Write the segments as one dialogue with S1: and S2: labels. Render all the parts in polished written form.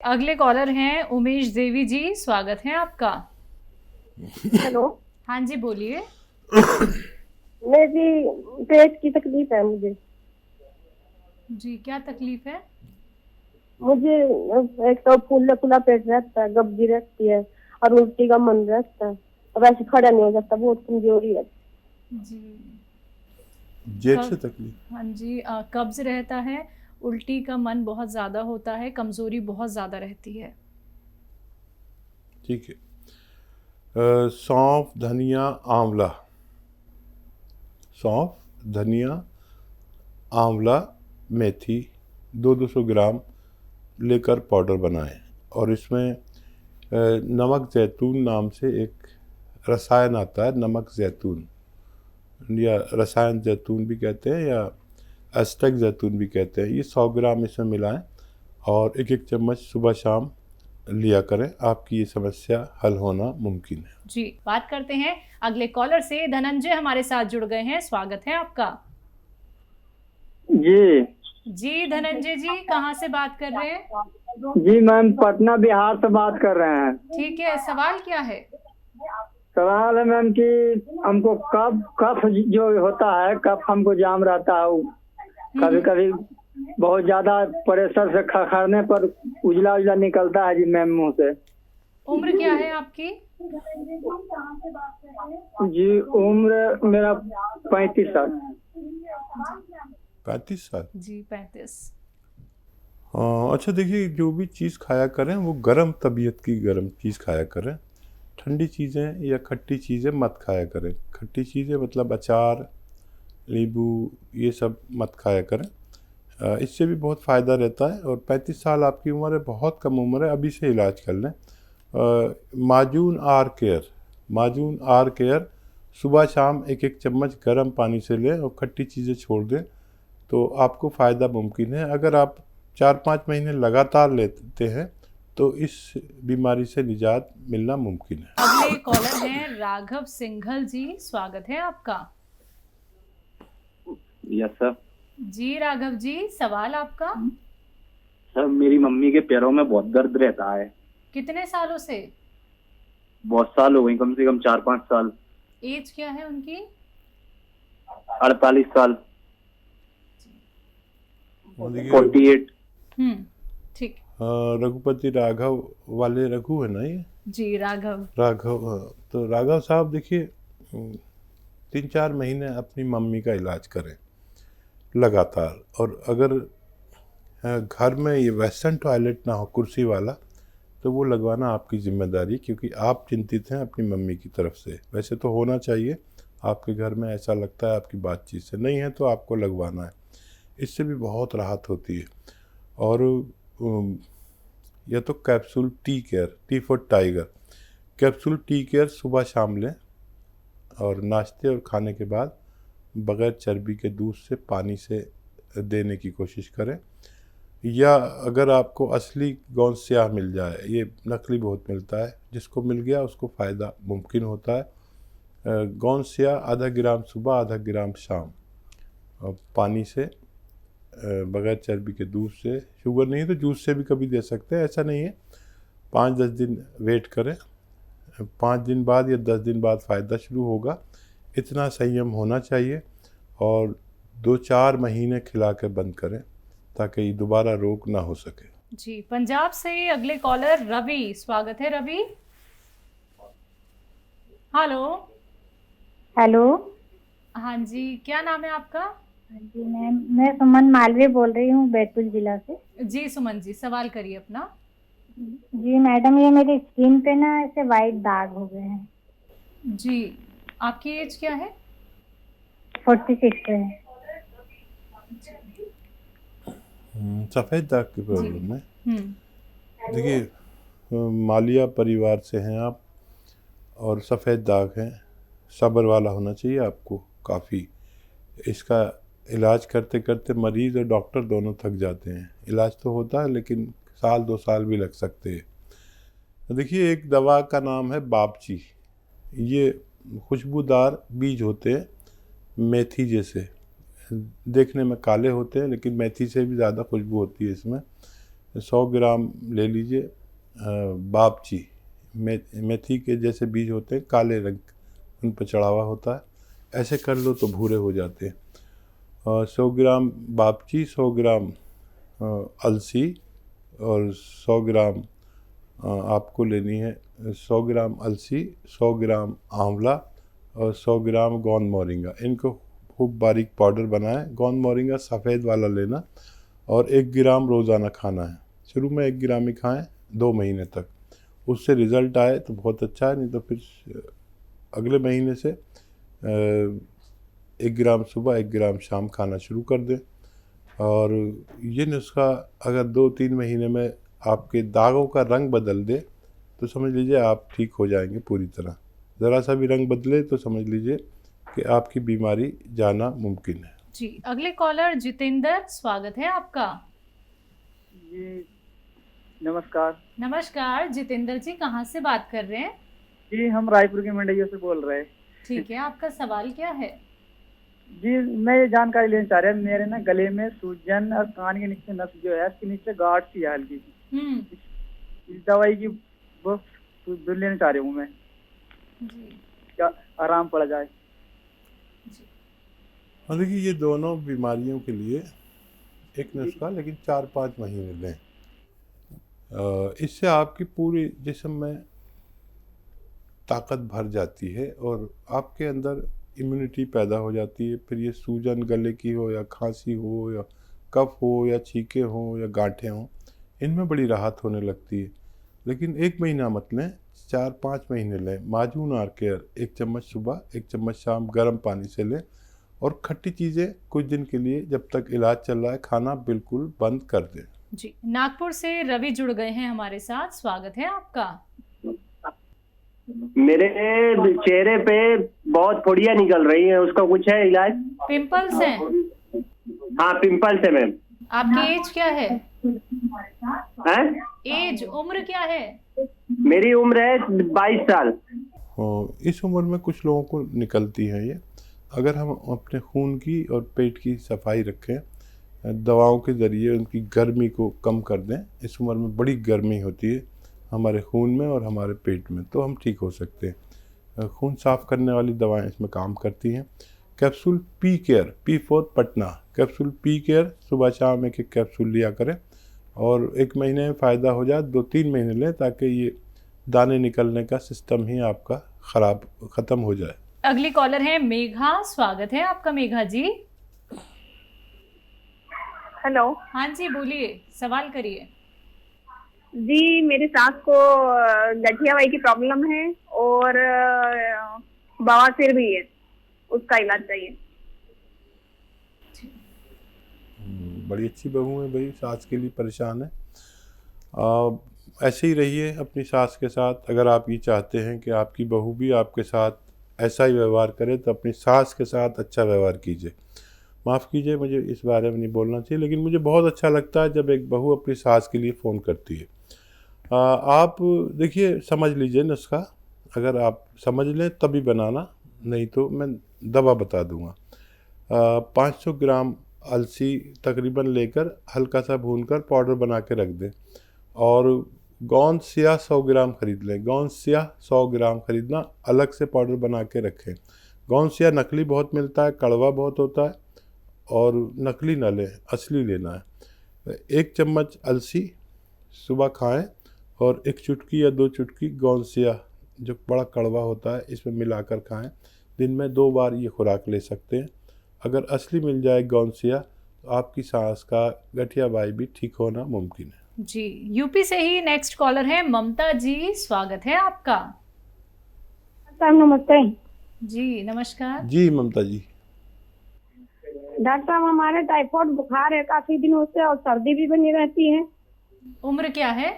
S1: अगले कॉलर हैं उमेश देवी जी, स्वागत है आपका।
S2: हेलो।
S1: हाँ जी, बोलिए।
S2: मेरी पेट की तकलीफ है मुझे।
S1: जी, क्या तकलीफ है?
S2: मुझे एक तो फूला फूला पेट रहता है, कब्जी रहती है और उल्टी का मन रहता है। अब ऐसे खड़ा नहीं हो जाता, बहुत कमजोरी है।
S1: जी।
S3: जेठ से
S1: कब
S3: तकलीफ।
S1: हाँ जी, कब्ज रहता है, उल्टी का मन बहुत ज़्यादा होता है, कमज़ोरी बहुत ज़्यादा रहती है।
S3: ठीक है। सौंफ, धनिया, आंवला। सौंफ, धनिया, आंवला, मेथी 200 ग्राम लेकर पाउडर बनाएं और इसमें नमक जैतून नाम से एक रसायन आता है, नमक जैतून या रसायन जैतून भी कहते हैं या एस्टेक जैतून भी कहते हैं। ये 100 ग्राम इसमें मिलाएं और एक एक चम्मच सुबह शाम लिया करें। आपकी ये समस्या हल होना मुमकिन है।
S1: जी, बात करते हैं अगले कॉलर से। धनंजय हमारे साथ जुड़ गए हैं, स्वागत है आपका।
S4: जी
S1: जी धनंजय जी, कहाँ से बात कर रहे हैं?
S4: जी मैम, पटना बिहार से बात कर रहे हैं।
S1: ठीक है, सवाल क्या है?
S4: सवाल है मैम कि हमको कफ जो होता है, कफ हमको जाम रहता है। कभी कभी बहुत ज्यादा प्रेशर से खखरने पर उजला उजला निकलता है जी मैम मुंह से।
S1: उम्र क्या है आपकी?
S4: जी उम्र मेरा 35 साल।
S3: 35 साल?
S1: जी 35।
S3: हाँ, अच्छा देखिए, जो भी चीज़ खाया करें वो गर्म तबीयत की गर्म चीज़ खाया करें। ठंडी चीज़ें या खट्टी चीज़ें मत खाया करें। खट्टी चीज़ें मतलब अचार, नींबू, ये सब मत खाया करें। इससे भी बहुत फ़ायदा रहता है। और 35 साल आपकी उम्र है, बहुत कम उम्र है, अभी से इलाज कर लें। माजून आर केयर सुबह शाम एक एक चम्मच गर्म पानी से लें और खट्टी चीज़ें छोड़ दें तो आपको फ़ायदा मुमकिन है। अगर आप 4-5 महीने लगातार लेते हैं तो इस बीमारी से निजात मिलना मुमकिन है।
S1: अगले कॉलर हैं राघव सिंघल जी, स्वागत है आपका।
S5: Yes sir.
S1: जी राघव जी, सवाल आपका।
S5: सर मेरी मम्मी के पैरों में बहुत दर्द रहता है।
S1: कितने सालों से?
S5: बहुत साल हो गए, कम से कम 4-5 साल।
S1: एज क्या है उनकी?
S5: 48 साल।
S3: देखिए,
S5: 48।
S1: ठीक।
S3: रघुपति राघव वाले रघु है ना ये?
S1: जी राघव।
S3: हाँ। तो राघव साहब देखिए, 3-4 महीने अपनी मम्मी का इलाज करें लगातार। और अगर घर में ये वेस्टर्न टॉयलेट ना हो कुर्सी वाला तो वो लगवाना आपकी जिम्मेदारी, क्योंकि आप चिंतित हैं अपनी मम्मी की तरफ से। वैसे तो होना चाहिए, आपके घर में ऐसा लगता है आपकी बातचीत से। नहीं है तो आपको लगवाना है, इससे भी बहुत राहत होती है। और या तो capsule T for tiger, capsule tea care सुबह शाम लें और नाश्ते और खाने के बाद बग़ैर चर्बी के दूध से पानी से देने की कोशिश करें। या अगर आपको असली गोंद स्याह मिल जाए, ये नकली बहुत मिलता है, जिसको मिल गया उसको फ़ायदा मुमकिन होता है। गोंद स्याह आधा ग्राम सुबह, आधा ग्राम शाम, और पानी से बग़ैर चर्बी के दूध से। शुगर नहीं है तो जूस से भी कभी दे सकते हैं, ऐसा नहीं है। 5-10 दिन वेट करें, 5 दिन बाद या 10 दिन बाद फ़ायदा शुरू होगा। इतना संयम होना चाहिए और 2-4 महीने खिला के बंद करें ताकि दोबारा रोग ना हो सके।
S1: जी, पंजाब से अगले कॉलर रवि, स्वागत है रवि। हेलो।
S6: हेलो।
S1: हाँ जी, क्या नाम है आपका?
S6: जी मैम, मैं सुमन मालवीय बोल रही हूँ, बैतूल जिला से।
S1: जी सुमन जी, सवाल करिए अपना।
S6: जी मैडम, ये मेरी स्किन पे ना ऐसे वाइट दाग हो गए हैं।
S1: जी, आपकी एज क्या है?
S6: 46 है।
S3: सफ़ेद दाग की प्रॉब्लम है। देखिए, मालिया परिवार से हैं आप और सफ़ेद दाग हैं, सब्र वाला होना चाहिए आपको काफ़ी। इसका इलाज करते करते मरीज़ और डॉक्टर दोनों थक जाते हैं। इलाज तो होता है लेकिन 1-2 साल भी लग सकते हैं। देखिए, एक दवा का नाम है बाबची। ये खुशबूदार बीज होते हैं, मेथी जैसे, देखने में काले होते हैं लेकिन मेथी से भी ज़्यादा खुशबू होती है इसमें। 100 ग्राम ले लीजिए बापची, मेथी के जैसे बीज होते हैं, काले रंग उन पर चढ़ावा होता है, ऐसे कर लो तो भूरे हो जाते हैं। 100 ग्राम बापची, 100 ग्राम अलसी और 100 ग्राम आपको लेनी है 100 ग्राम अलसी, 100 ग्राम आंवला और 100 ग्राम गोंद मोरिंगा। इनको खूब बारीक पाउडर बनाएं। गोंद मोरिंगा सफ़ेद वाला लेना और 1 ग्राम रोज़ाना खाना है। शुरू में 1 ग्राम ही खाएं 2 महीने तक, उससे रिज़ल्ट आए तो बहुत अच्छा है, नहीं तो फिर अगले महीने से 1 ग्राम सुबह 1 ग्राम शाम खाना शुरू कर दें। और ये नुस्खा अगर 2-3 महीने में आपके दागों का रंग बदल दे तो समझ लीजिए आप ठीक हो जाएंगे पूरी तरह। ज़रा सा भी रंग बदले तो समझ लीजिए कि आपकी बीमारी जाना मुमकिन है।
S1: जी, अगले कॉलर जितेंद्र, स्वागत है आपका।
S7: जी नमस्कार।
S1: नमस्कार जितेंद्र जी, कहाँ से बात कर रहे हैं?
S7: जी हम रायपुर के मंडैया से बोल रहे हैं।
S1: ठीक है, आपका सवाल क्या है?
S7: जी मैं ये जानकारी लेना चाह रहा हूँ, मेरे ना गले में सूजन और कान के नीचे नस जो है उसके नीचे गांठ सी है हल्की सी। इस दवाई की वो लेना चाह रही हूँ मैं, क्या आराम पड़ जाए।
S3: हाँ देखिए, ये दोनों बीमारियों के लिए एक नुस्खा, लेकिन 4-5 महीने लें। इससे आपकी पूरी जिस्म में ताकत भर जाती है और आपके अंदर इम्यूनिटी पैदा हो जाती है। फिर ये सूजन गले की हो या खांसी हो या कफ हो या छींके हो या गांठें हों, इनमें बड़ी राहत होने लगती है। लेकिन 1 महीना मत लें, 4-5 महीने लें। माजून आर केयर 1 चम्मच सुबह 1 चम्मच शाम गर्म पानी से लें। और खट्टी चीज़ें कुछ दिन के लिए, जब तक इलाज चल रहा है, खाना बिल्कुल बंद कर दें।
S1: जी, नागपुर से रवि जुड़ गए हैं हमारे साथ, स्वागत है आपका।
S8: मेरे चेहरे पे बहुत फोड़ियां निकल रही हैं, उसका कुछ है इलाज?
S1: पिंपल्स हैं?
S8: हाँ पिंपल्स है मैम।
S1: आपकी एज क्या है?
S8: हैं?
S1: उम्र क्या है?
S8: मेरी उम्र है 22 साल।
S3: इस उम्र में कुछ लोगों को निकलती है ये। अगर हम अपने खून की और पेट की सफाई रखें, दवाओं के ज़रिए उनकी गर्मी को कम कर दें। इस उम्र में बड़ी गर्मी होती है हमारे खून में और हमारे पेट में, तो हम ठीक हो सकते हैं। खून साफ़ करने वाली दवाएं इसमें काम करती हैं। Capsule P care, P4 Patna, capsule P care सुबह शाम 1-1 कैप्सूल लिया करें और 1 महीने में फ़ायदा हो जाए 2-3 महीने लें, ताकि ये दाने निकलने का सिस्टम ही आपका ख़त्म हो जाए।
S1: अगली कॉलर है मेघा, स्वागत है आपका मेघा जी।
S2: हेलो।
S1: हाँ जी बोलिए, सवाल करिए।
S2: जी मेरी सास को गठिया वाई की प्रॉब्लम है और बवासीर भी है, उसका इलाज चाहिए।
S3: बड़ी अच्छी बहू है भाई, सास के लिए परेशान है। ऐसे ही रहिए अपनी सास के साथ। अगर आप ये चाहते हैं कि आपकी बहू भी आपके साथ ऐसा ही व्यवहार करे, तो अपनी सास के साथ अच्छा व्यवहार कीजिए। माफ़ कीजिए, मुझे इस बारे में नहीं बोलना चाहिए, लेकिन मुझे बहुत अच्छा लगता है जब एक बहू अपनी सास के लिए फ़ोन करती है। आप देखिए, समझ लीजिए नुस्खा, अगर आप समझ लें तभी बनाना, नहीं तो मैं दवा बता दूंगा। 500 ग्राम अलसी तकरीबन लेकर हल्का सा भूनकर पाउडर बना के रख दें। और गोंद स्याह 100 ग्राम खरीद लें। गोंद स्याह 100 ग्राम खरीदना, अलग से पाउडर बना के रखें। गोंद स्याह नकली बहुत मिलता है, कड़वा बहुत होता है, और नकली ना लें, असली लेना है। 1 चम्मच अलसी सुबह खाएं और 1 चुटकी या 2 चुटकी गोंद स्याह, जो बड़ा कड़वा होता है, इसमें मिलाकर खाएं। दिन में 2 बार ये खुराक ले सकते हैं। अगर असली मिल जाए गोंद स्याह, तो आपकी सांस का गठिया वाई भी ठीक होना मुमकिन है।
S1: जी, यूपी से ही नेक्स्ट कॉलर है ममता जी, स्वागत है आपका।
S6: नमस्ते
S1: जी नमस्कार।
S3: जी ममता जी।
S6: डॉक्टर साहब, हमारे टाइफाइड बुखार है काफी दिनों से और सर्दी भी बनी रहती है।
S1: उम्र क्या है?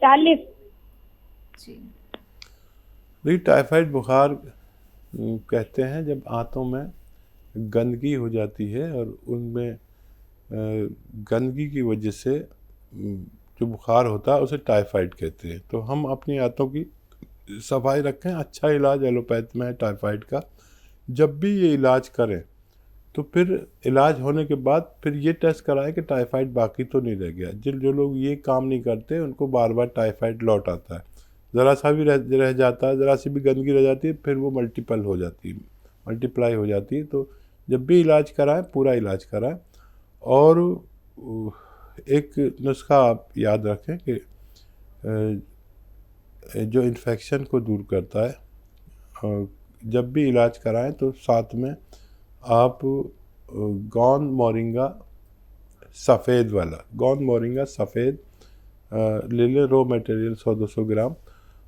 S6: 40।
S1: जी,
S3: टाइफाइड बुखार कहते हैं जब आंतों में गंदगी हो जाती है और उनमें गंदगी की वजह से जो बुखार होता है उसे टाइफाइड कहते हैं। तो हम अपनी आंतों की सफाई रखें। अच्छा इलाज एलोपैथ में है टाइफाइड का। जब भी ये इलाज करें तो फिर इलाज होने के बाद फिर ये टेस्ट कराएं कि टाइफाइड बाकी तो नहीं रह गया। जो लोग ये काम नहीं करते उनको बार बार टाइफाइड लौट आता है, ज़रा सा भी रह जाता है, ज़रा सी भी गंदगी रह जाती है, फिर वो मल्टीप्लाई हो जाती है। तो जब भी इलाज कराएं पूरा इलाज कराएं। और एक नुस्खा आप याद रखें कि जो इन्फेक्शन को दूर करता है, जब भी इलाज कराएं तो साथ में आप गोंद मोरिंगा सफ़ेद ले लें, रॉ मटेरियल 100-200 ग्राम,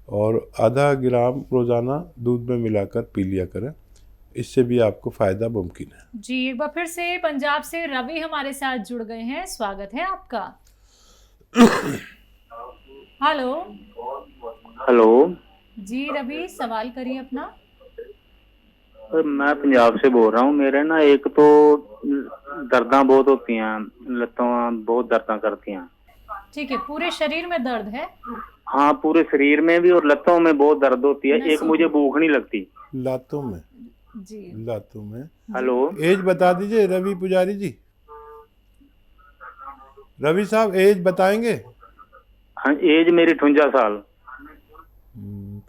S3: और आधा ग्राम रोज़ाना दूध में मिलाकर पी लिया करें। इससे भी आपको फ़ायदा मुमकिन है।
S1: जी, एक बार फिर से पंजाब से रवि हमारे साथ जुड़ गए हैं, स्वागत है आपका।
S5: हेलो
S1: जी रवि, सवाल करिए अपना।
S5: मैं पंजाब से बोल रहा हूँ। मेरे ना एक तो दर्दां बहुत होती हैं, लत्तों बहुत दर्दां करती हैं।
S1: ठीक है, पूरे शरीर में दर्द है?
S5: हाँ, पूरे शरीर में भी और लत्तों में बहुत दर्द होती है। एक मुझे भूख नहीं लगती
S3: लातों में।
S1: जी,
S3: लातों में।
S5: हेलो,
S3: एज बता दीजिए रवि पुजारी जी। रवि साहब एज बताएंगे?
S5: हाँ, एज मेरी 58 साल।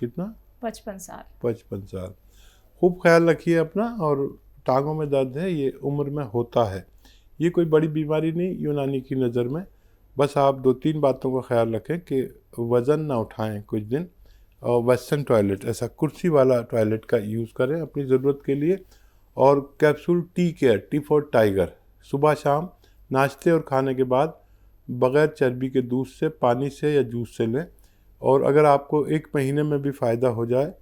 S3: कितना?
S1: 55 साल।
S3: 55 साल। खूब ख्याल रखिए अपना। और टांगों में दर्द है, ये उम्र में होता है, ये कोई बड़ी बीमारी नहीं यूनानी की नज़र में। बस आप 2-3 बातों का ख्याल रखें कि वज़न ना उठाएं कुछ दिन, और वेस्टर्न टॉयलेट, ऐसा कुर्सी वाला टॉयलेट का यूज़ करें अपनी ज़रूरत के लिए। और कैप्सूल टी फॉर टाइगर सुबह शाम नाश्ते और खाने के बाद बग़ैर चर्बी के दूध से, पानी से या जूस से लें। और अगर आपको 1 महीने में भी फ़ायदा हो जाए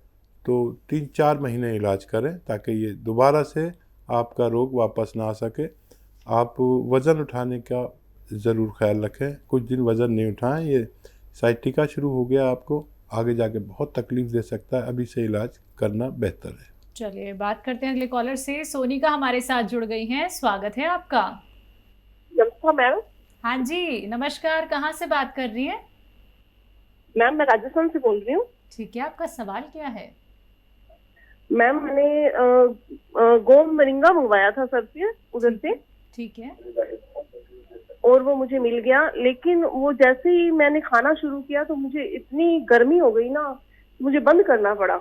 S3: तो 3-4 महीने इलाज करें, ताकि ये दोबारा से आपका रोग वापस ना आ सके। आप वज़न उठाने का ज़रूर ख्याल रखें, कुछ दिन वज़न नहीं उठाएं, ये साइटिका शुरू हो गया आपको, आगे जाके बहुत तकलीफ़ दे सकता है, अभी से इलाज करना बेहतर है।
S1: चलिए बात करते हैं अगले कॉलर से। सोनिका हमारे साथ जुड़ गई हैं, स्वागत है आपका।
S9: नमस्कार मैम।
S1: हाँ जी नमस्कार, कहाँ से बात कर रही हैं?
S9: मैम मैं राजस्थान से बोल रही हूँ।
S1: ठीक है, आपका सवाल क्या है?
S9: मैम मैंने गोंद मोरिंगा मंगवाया था सर से, उधर से।
S1: ठीक है।
S9: और वो मुझे मिल गया, लेकिन वो जैसे ही मैंने खाना शुरू किया तो मुझे इतनी गर्मी हो गई ना, मुझे बंद करना पड़ा।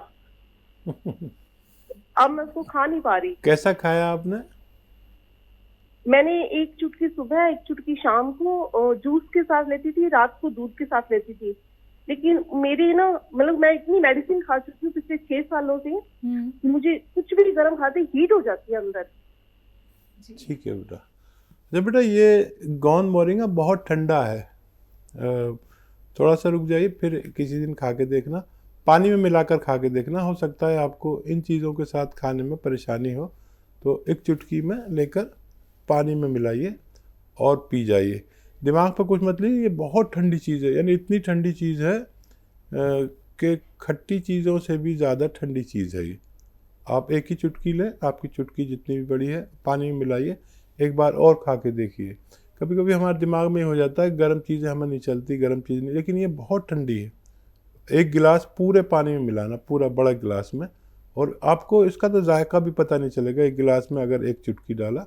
S9: अब मैं उसको खा नहीं पा रही।
S3: कैसा खाया आपने?
S9: मैंने 1 चुटकी सुबह 1 चुटकी शाम को जूस के साथ लेती थी, रात को दूध के साथ लेती थी। लेकिन मेरी ना, मतलब मैं इतनी मेडिसिन खा चुकी हूँ पिछले 6 सालों से, मुझे कुछ भी गर्म खाते हीट हो जाती है अंदर।
S3: ठीक है बेटा। जब बेटा ये गोंद मोरिंगा बहुत ठंडा है, थोड़ा सा रुक जाइए, फिर किसी दिन खा के देखना, पानी में मिलाकर खा के देखना। हो सकता है आपको इन चीज़ों के साथ खाने में परेशानी हो, तो 1 चुटकी में लेकर पानी में मिलाइए और पी जाइए। दिमाग पर कुछ मत लीजिए, ये बहुत ठंडी चीज़ है, यानी इतनी ठंडी चीज़ है कि खट्टी चीज़ों से भी ज़्यादा ठंडी चीज़ है ये। आप 1 ही चुटकी लें, आपकी चुटकी जितनी भी बड़ी है, पानी में मिलाइए, एक बार और खा के देखिए। कभी कभी हमारे दिमाग में हो जाता है गर्म चीज़ें हमें नहीं चलती, गर्म चीज़ नहीं, लेकिन ये बहुत ठंडी है। 1 गिलास पूरे पानी में मिलाना, पूरा बड़ा गिलास में, और आपको इसका तो जायका भी पता नहीं चलेगा। 1 गिलास में अगर 1 चुटकी डाला,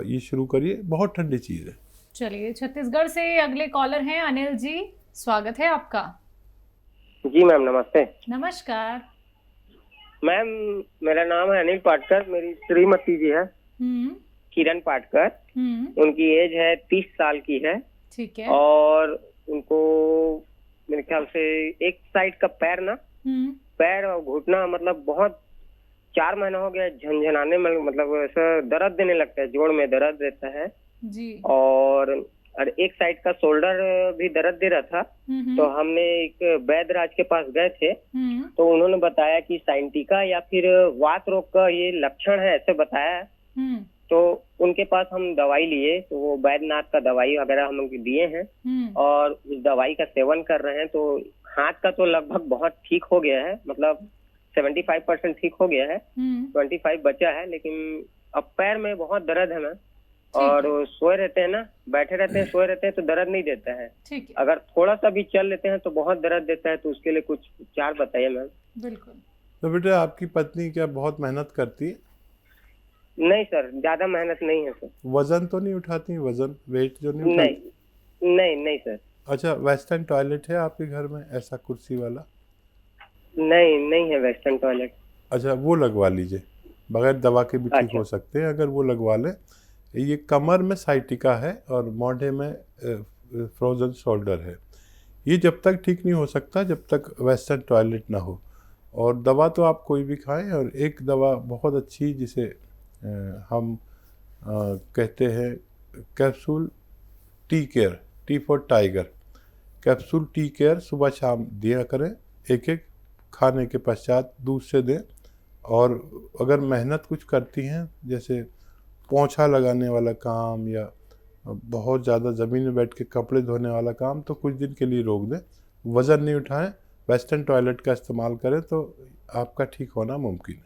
S3: ये शुरू करिए, बहुत ठंडी चीज़ है।
S1: चलिए छत्तीसगढ़ से अगले कॉलर हैं अनिल जी, स्वागत है आपका।
S10: जी मैम नमस्ते।
S1: नमस्कार
S10: मैम, मेरा नाम है अनिल पाटकर, मेरी श्रीमती जी है किरण पाटकर। उनकी एज है 30 साल की है।
S1: ठीक है।
S10: और उनको मेरे ख्याल से एक साइड का पैर ना, पैर और घुटना, मतलब बहुत 4 महीना हो गया झनझनाने में, मतलब ऐसा दर्द देने लगता है, जोड़ में दर्द रहता है
S1: जी।
S10: और एक साइड का शोल्डर भी दर्द दे रहा था। तो हमने एक वैद्यराज के पास गए थे, तो उन्होंने बताया कि साइंटिका या फिर वात रोग का ये लक्षण है, ऐसे बताया। तो उनके पास हम दवाई लिए, तो वो वैद्यनाथ का दवाई वगैरह हम दिए हैं और उस दवाई का सेवन कर रहे हैं। तो हाथ का तो लगभग बहुत ठीक हो गया है, मतलब 75% ठीक हो गया है, 25 बचा है। लेकिन अब पैर में बहुत दर्द है मैम, और सोए रहते हैं ना, बैठे रहते हैं, सोए रहते हैं तो दर्द नहीं देता है। अगर थोड़ा सा भी चल लेते हैं तो बहुत दर्द देता है। तो उसके लिए कुछ उपचार बताइए मैम।
S1: बिल्कुल।
S3: तो बेटा आपकी पत्नी क्या बहुत मेहनत करती है?
S10: नहीं सर, ज्यादा मेहनत नहीं है सर।
S3: वजन तो नहीं उठाती? वजन वेट जो नहीं उठाती?
S10: नहीं सर।
S3: अच्छा, वेस्टर्न टॉयलेट है आपके घर में ऐसा कुर्सी वाला?
S10: नहीं है वेस्टर्न टॉयलेट।
S3: अच्छा, वो लगवा लीजिए, बगैर दवा के भी ठीक
S10: अच्छा।
S3: हो सकते हैं अगर वो लगवा लें। ये कमर में साइटिका है और मोढे में फ्रोजन शोल्डर है। ये जब तक ठीक नहीं हो सकता जब तक वेस्टर्न टॉयलेट ना हो। और दवा तो आप कोई भी खाएं, और एक दवा बहुत अच्छी जिसे हम कहते हैं capsule tea care, T for tiger, capsule tea care सुबह शाम दिया करें, एक एक खाने के पश्चात दूध से दें। और अगर मेहनत कुछ करती हैं जैसे पोंछा लगाने वाला काम या बहुत ज़्यादा ज़मीन में बैठ के कपड़े धोने वाला काम, तो कुछ दिन के लिए रोक दें, वज़न नहीं उठाएं, वेस्टर्न टॉयलेट का इस्तेमाल करें, तो आपका ठीक होना मुमकिन है।